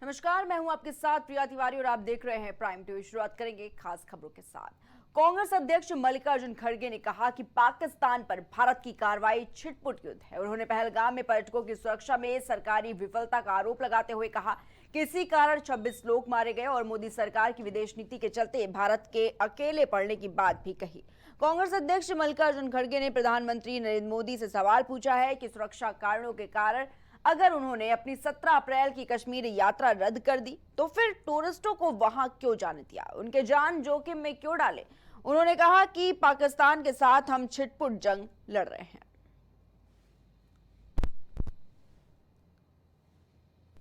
नमस्कार, मैं हूं आपके साथ प्रिया तिवारी और आप देख रहे हैं प्राइम टीवी। शुरुआत करेंगे खास खबरों के साथ। कांग्रेस अध्यक्ष मल्लिकार्जुन खड़गे ने कहा कि पाकिस्तान पर भारत की कार्रवाई छिटपुट युद्ध है। उन्होंने पहलगाम में पर्यटकों की सुरक्षा में सरकारी विफलता का आरोप लगाते हुए कहा कि इसी कारण 26 लोग मारे गए और मोदी सरकार की विदेश नीति के चलते भारत के अकेले पड़ने की बात भी कही। कांग्रेस अध्यक्ष मल्लिकार्जुन खड़गे ने प्रधानमंत्री नरेंद्र मोदी से सवाल पूछा है कि सुरक्षा कारणों के कारण अगर उन्होंने अपनी 17 अप्रैल की कश्मीर यात्रा रद्द कर दी तो फिर टूरिस्टों को वहां क्यों जाने दिया, उनके जान जोखिम में क्यों डाले। उन्होंने कहा कि पाकिस्तान के साथ हम छिटपुट जंग लड़ रहे हैं।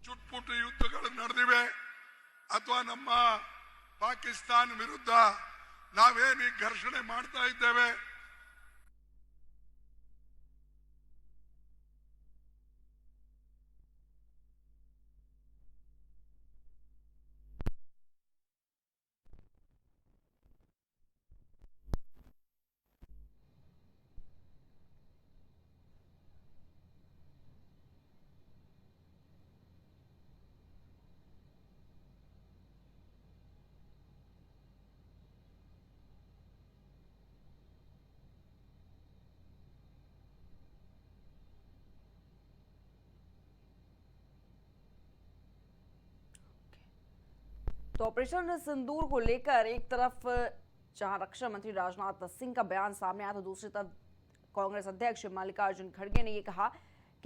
ಚುಟ್ಪುಟ್ಟು ಯುದ್ಧಗಳು ನಡೆದಿವೆ ಅಥವಾ ನಮ್ಮ ಪಾಕಿಸ್ತಾನ ವಿರುದ್ಧ ನಾವೇನು ಘರ್ಷಣೆ ಮಾಡ್ತಾ ಇದ್ದೇವೆ तो ऑपरेशन सिंदूर को लेकर एक तरफ जहां रक्षा मंत्री राजनाथ सिंह का बयान सामने आया तो दूसरी तरफ कांग्रेस अध्यक्ष मल्लिकार्जुन खड़गे ने यह कहा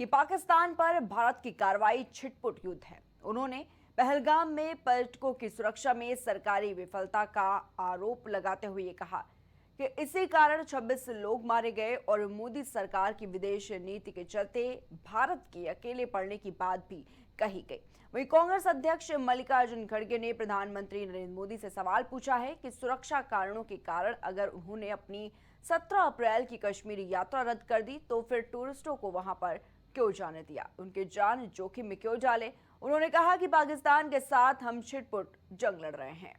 कि पाकिस्तान पर भारत की कार्रवाई छिटपुट युद्ध है। उन्होंने पहलगाम में पर्यटकों की सुरक्षा में सरकारी विफलता का आरोप लगाते हुए कहा कि इसी कारण 26 लोग मारे गए और मोदी सरकार की विदेश नीति के चलते भारत के अकेले पड़ने की बात भी कही गई। वहीं कांग्रेस अध्यक्ष मल्लिकार्जुन खड़गे ने प्रधानमंत्री नरेंद्र मोदी से सवाल पूछा है कि सुरक्षा कारणों के कारण अगर उन्होंने अपनी 17 अप्रैल की कश्मीरी यात्रा रद्द कर दी तो फिर टूरिस्टों को वहां पर क्यों जाने दिया, उनके जान जोखिम में क्यों डाले। उन्होंने कहा कि पाकिस्तान के साथ हम छिटपुट जंग लड़ रहे हैं।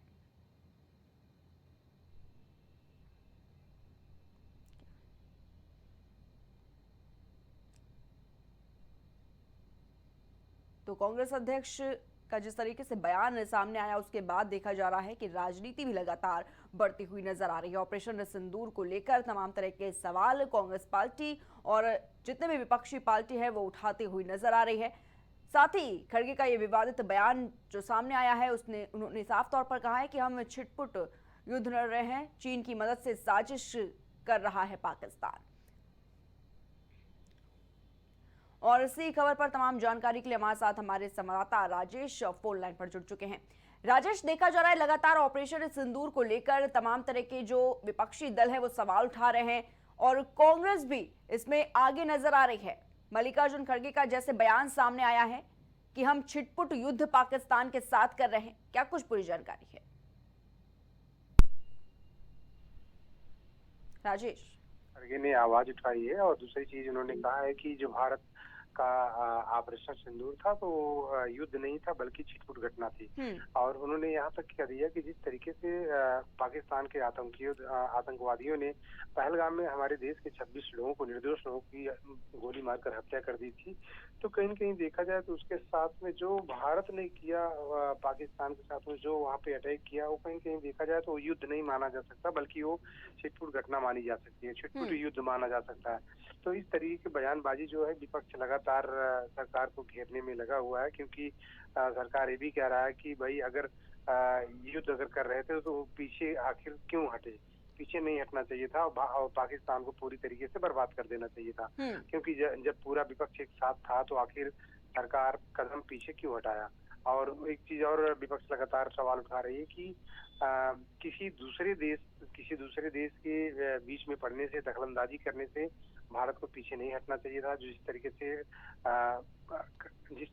तो कांग्रेस अध्यक्ष का जिस तरीके से बयान सामने आया उसके बाद देखा जा रहा है कि राजनीति भी लगातार बढ़ती हुई नजर आ रही है। ऑपरेशन सिंदूर को लेकर तमाम तरह के सवाल कांग्रेस पार्टी और जितने भी विपक्षी पार्टी है वो उठाती हुई नजर आ रही है। साथ ही खड़गे का ये विवादित बयान जो सामने आया है उन्होंने साफ तौर पर कहा है कि हम छिटपुट युद्ध लड़ रहे हैं, चीन की मदद से साजिश कर रहा है पाकिस्तान। और इसी खबर पर तमाम जानकारी के लिए हमारे साथ हमारे संवाददाता राजेश फोन लाइन पर जुड़ चुके हैं। राजेश, देखा जा रहा है लगातार ऑपरेशन सिंदूर को लेकर तमाम तरह के जो विपक्षी दल है वो सवाल उठा रहे हैं और कांग्रेस भी इसमें आगे नजर आ रही है। मल्लिकार्जुन खड़गे का जैसे बयान सामने आया है कि हम छिटपुट युद्ध पाकिस्तान के साथ कर रहे हैं, क्या कुछ पूरी जानकारी है राजेश? खड़गे ने आवाज उठाई है और दूसरी चीज उन्होंने कहा है कि जो भारत का ऑपरेशन सिंदूर था तो युद्ध नहीं था बल्कि छिटपुट घटना थी। और उन्होंने यहाँ तक कह दिया कि जिस तरीके से पाकिस्तान के आतंकवादियों ने पहलगाम में हमारे देश के 26 लोगों को, निर्दोष लोगों की गोली मारकर हत्या कर दी थी, तो कहीं न कहीं देखा जाए तो उसके साथ में जो भारत ने किया, पाकिस्तान के साथ में जो वहाँ पे अटैक किया, वो कहीं कहीं देखा जाए तो युद्ध नहीं माना जा सकता बल्कि वो छिटपुट घटना मानी जा सकती है, छिटपुट युद्ध माना जा सकता है। तो इस तरीके की बयानबाजी जो है विपक्ष लगातार सरकार को घेरने में लगा हुआ है, क्योंकि सरकार ये भी कह रहा है कि भाई अगर युद्ध अगर कर रहे थे तो पीछे आखिर क्यों हटे, पीछे नहीं हटना चाहिए था और पाकिस्तान को पूरी तरीके से बर्बाद कर देना चाहिए था। क्योंकि जब पूरा विपक्ष एक साथ था तो आखिर सरकार कदम पीछे क्यों हटाया। और एक चीज और विपक्ष लगातार सवाल उठा रही है कि किसी दूसरे देश के बीच में पड़ने से, दखलंदाजी करने से भारत को पीछे नहीं हटना चाहिए था। जिस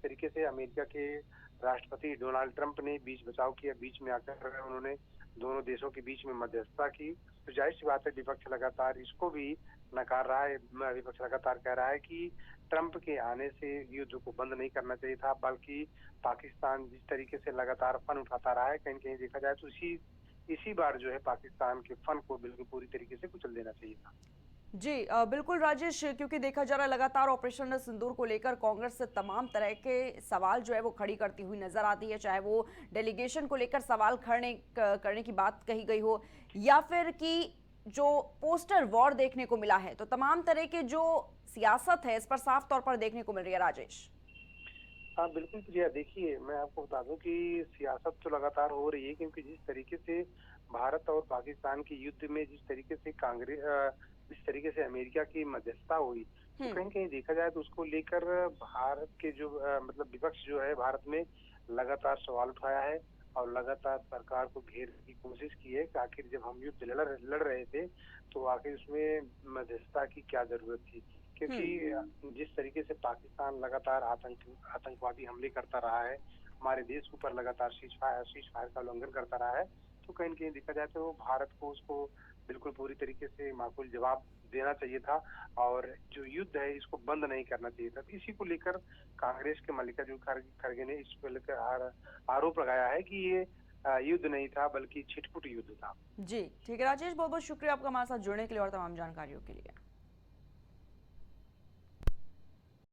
तरीके से अमेरिका के राष्ट्रपति डोनाल्ड ट्रंप ने बीच बचाव किया, बीच में आकर उन्होंने दोनों देशों के बीच में मध्यस्थता की, तो जाहिर सी बात है विपक्ष लगातार इसको भी नकार रहा है। विपक्ष लगातार कह रहा है कि ट्रंप के आने से युद्ध को बंद नहीं करना चाहिए था, बल्कि पाकिस्तान जिस तरीके से लगातार फन उठाता रहा है, कहीं कहीं देखा जाए तो इसी बार जो है पाकिस्तान के फन को बिल्कुल पूरी तरीके से कुचल देना चाहिए था। जी बिल्कुल राजेश, क्योंकि देखा जा रहा है लगातार ऑपरेशन सिंदूर को लेकर कांग्रेस से तमाम तरह के सवाल जो है वो खड़ी करती हुई नजर आती है, चाहे वो डेलीगेशन को लेकर सवाल करने की बात कही गई हो, या फिर कि जो पोस्टर वॉर देखने को मिला है, तो तमाम तरह के जो सियासत है इस पर साफ तौर पर देखने को मिल रही है राजेश। हाँ बिल्कुल प्रिया, देखिए मैं आपको बता दूं कि सियासत तो लगातार हो रही है, क्योंकि जिस तरीके से भारत और पाकिस्तान के युद्ध में जिस तरीके से जिस तरीके से अमेरिका की मध्यस्थता हुई, तो कहीं कहीं देखा जाए तो उसको लेकर भारत के जो मतलब विपक्ष जो है भारत में लगातार सवाल उठाया है और लगातार सरकार को घेरने की कोशिश की है कि आखिर जब हम युद्ध लड़ रहे थे तो आखिर उसमें मध्यस्थता की क्या जरूरत थी, क्योंकि जिस तरीके से पाकिस्तान लगातार आतंकवादी हमले करता रहा है, हमारे देश के ऊपर लगातार सीज फायर का उल्लंघन करता रहा है, तो कहीं न कहीं देखा जाए तो भारत को उसको बिल्कुल पूरी तरीके से माकूल जवाब देना चाहिए था और जो युद्ध है इसको बंद नहीं करना चाहिए था। तो इसी को लेकर कांग्रेस के मल्लिकार्जुन खड़गे ने इस पर लेकर आरोप लगाया है कि ये युद्ध नहीं था बल्कि छिटपुट युद्ध था। जी ठीक है राजेश, बहुत बहुत शुक्रिया आपका हमारे साथ जुड़ने के लिए और तमाम जानकारियों के लिए।